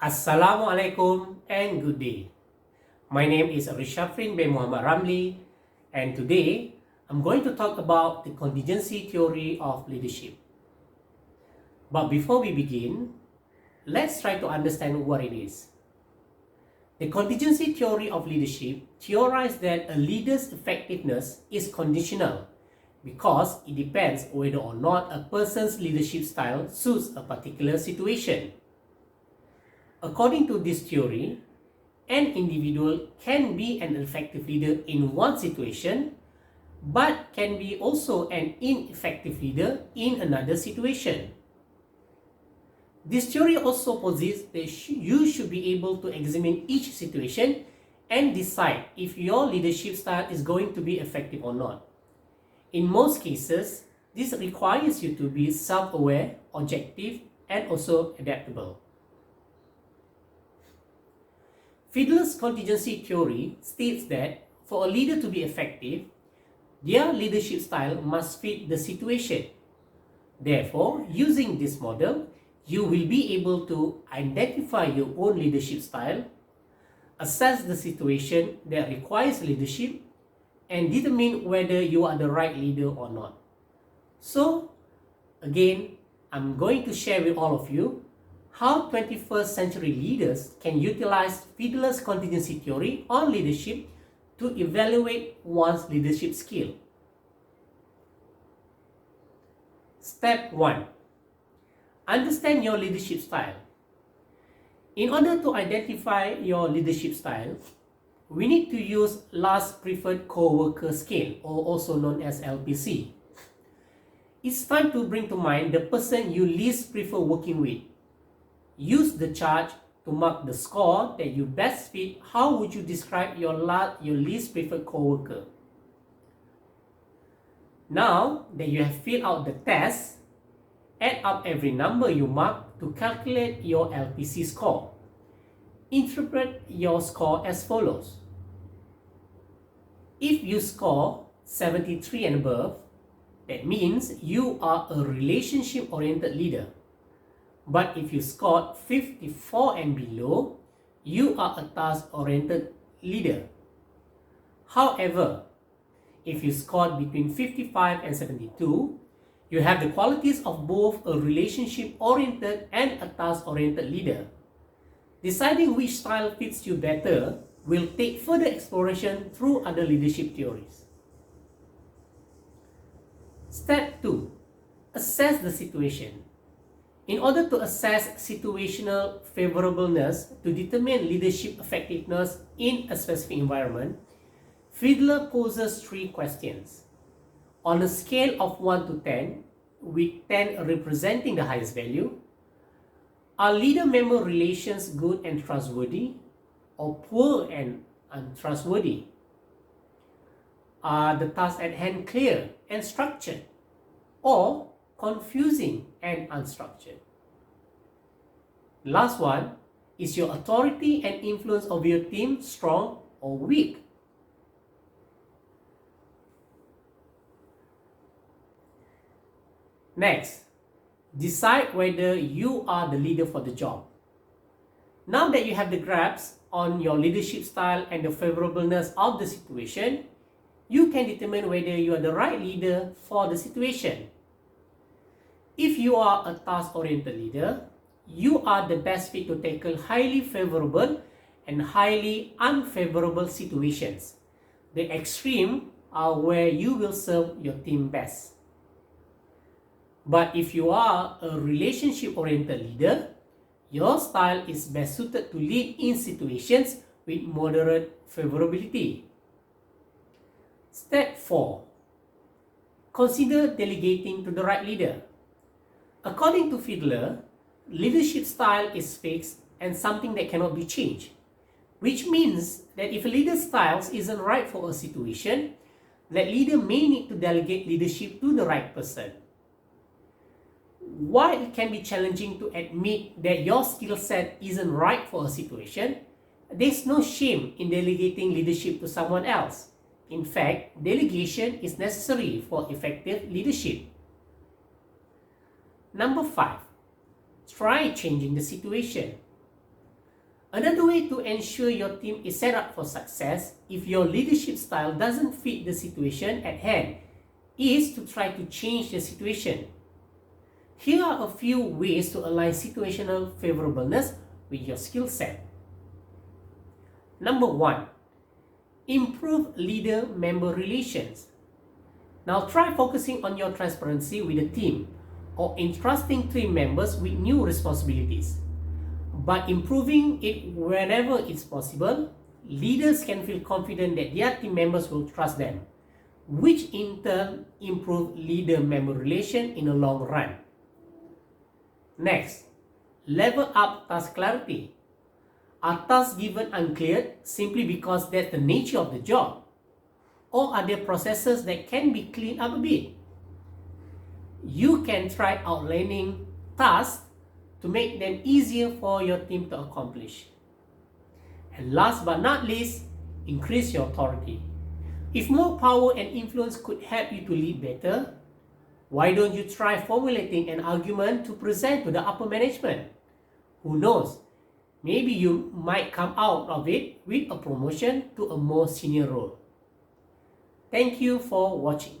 Assalamualaikum and good day. My name is Rissyafreen bin Muhammad Ramli, and today I'm going to talk about the contingency theory of leadership. But before we begin, let's try to understand what it is. The contingency theory of leadership theorizes that a leader's effectiveness is conditional because it depends whether or not a person's leadership style suits a particular situation. According to this theory, an individual can be an effective leader in one situation, but can be also an ineffective leader in another situation. This theory also posits that you should be able to examine each situation and decide if your leadership style is going to be effective or not. In most cases, this requires you to be self-aware, objective, and also adaptable. Fiedler's contingency theory states that for a leader to be effective, their leadership style must fit the situation. Therefore, using this model, you will be able to identify your own leadership style, assess the situation that requires leadership, and determine whether you are the right leader or not. So, again, I'm going to share with all of you how 21st century leaders can utilize Fiedler's contingency theory on leadership to evaluate one's leadership skill. Step 1. Understand your leadership style. In order to identify your leadership style, we need to use last preferred co-worker scale, or also known as LPC. It's time to bring to mind the person you least prefer working with. Use the chart to mark the score that you best fit. How would you describe your least preferred co-worker? Now that you have filled out the test, add up every number you mark to calculate your LPC score. Interpret your score as follows. If you score 73 and above, that means you are a relationship-oriented leader. But if you scored 54 and below, you are a task-oriented leader. However, if you scored between 55 and 72, you have the qualities of both a relationship-oriented and a task-oriented leader. Deciding which style fits you better will take further exploration through other leadership theories. Step 2. Assess the situation. In order to assess situational favorableness to determine leadership effectiveness in a specific environment, Fiedler poses 3 questions. On a scale of 1 to 10, with 10 representing the highest value, are leader-member relations good and trustworthy, or poor and untrustworthy? Are the tasks at hand clear and structured, or confusing and unstructured? Last one, is your authority and influence of your team strong or weak? Next, decide whether you are the leader for the job. Now that you have the grasp on your leadership style and the favorableness of the situation, you can determine whether you are the right leader for the situation. If you are a task-oriented leader, you are the best fit to tackle highly favorable and highly unfavorable situations. The extreme are where you will serve your team best. But if you are a relationship-oriented leader, your style is best suited to lead in situations with moderate favorability. Step 4. Consider delegating to the right leader. According to Fiedler, leadership style is fixed and something that cannot be changed, which means that if a leader's style isn't right for a situation, that leader may need to delegate leadership to the right person. While it can be challenging to admit that your skill set isn't right for a situation, there's no shame in delegating leadership to someone else. In fact, delegation is necessary for effective leadership. Number 5. Try changing the situation. Another way to ensure your team is set up for success if your leadership style doesn't fit the situation at hand is to try to change the situation. Here are a few ways to align situational favorableness with your skill set. Number 1. Improve leader-member relations. Now try focusing on your transparency with the team or entrusting team members with new responsibilities. By improving it whenever it's possible, leaders can feel confident that their team members will trust them, which in turn improve leader-member relation in the long run. Next, level up task clarity. Are tasks given unclear simply because that's the nature of the job? Or are there processes that can be cleaned up a bit? You can try outlining tasks to make them easier for your team to accomplish. And last but not least, increase your authority. If more power and influence could help you to lead better, why don't you try formulating an argument to present to the upper management? Who knows, maybe you might come out of it with a promotion to a more senior role. Thank you for watching.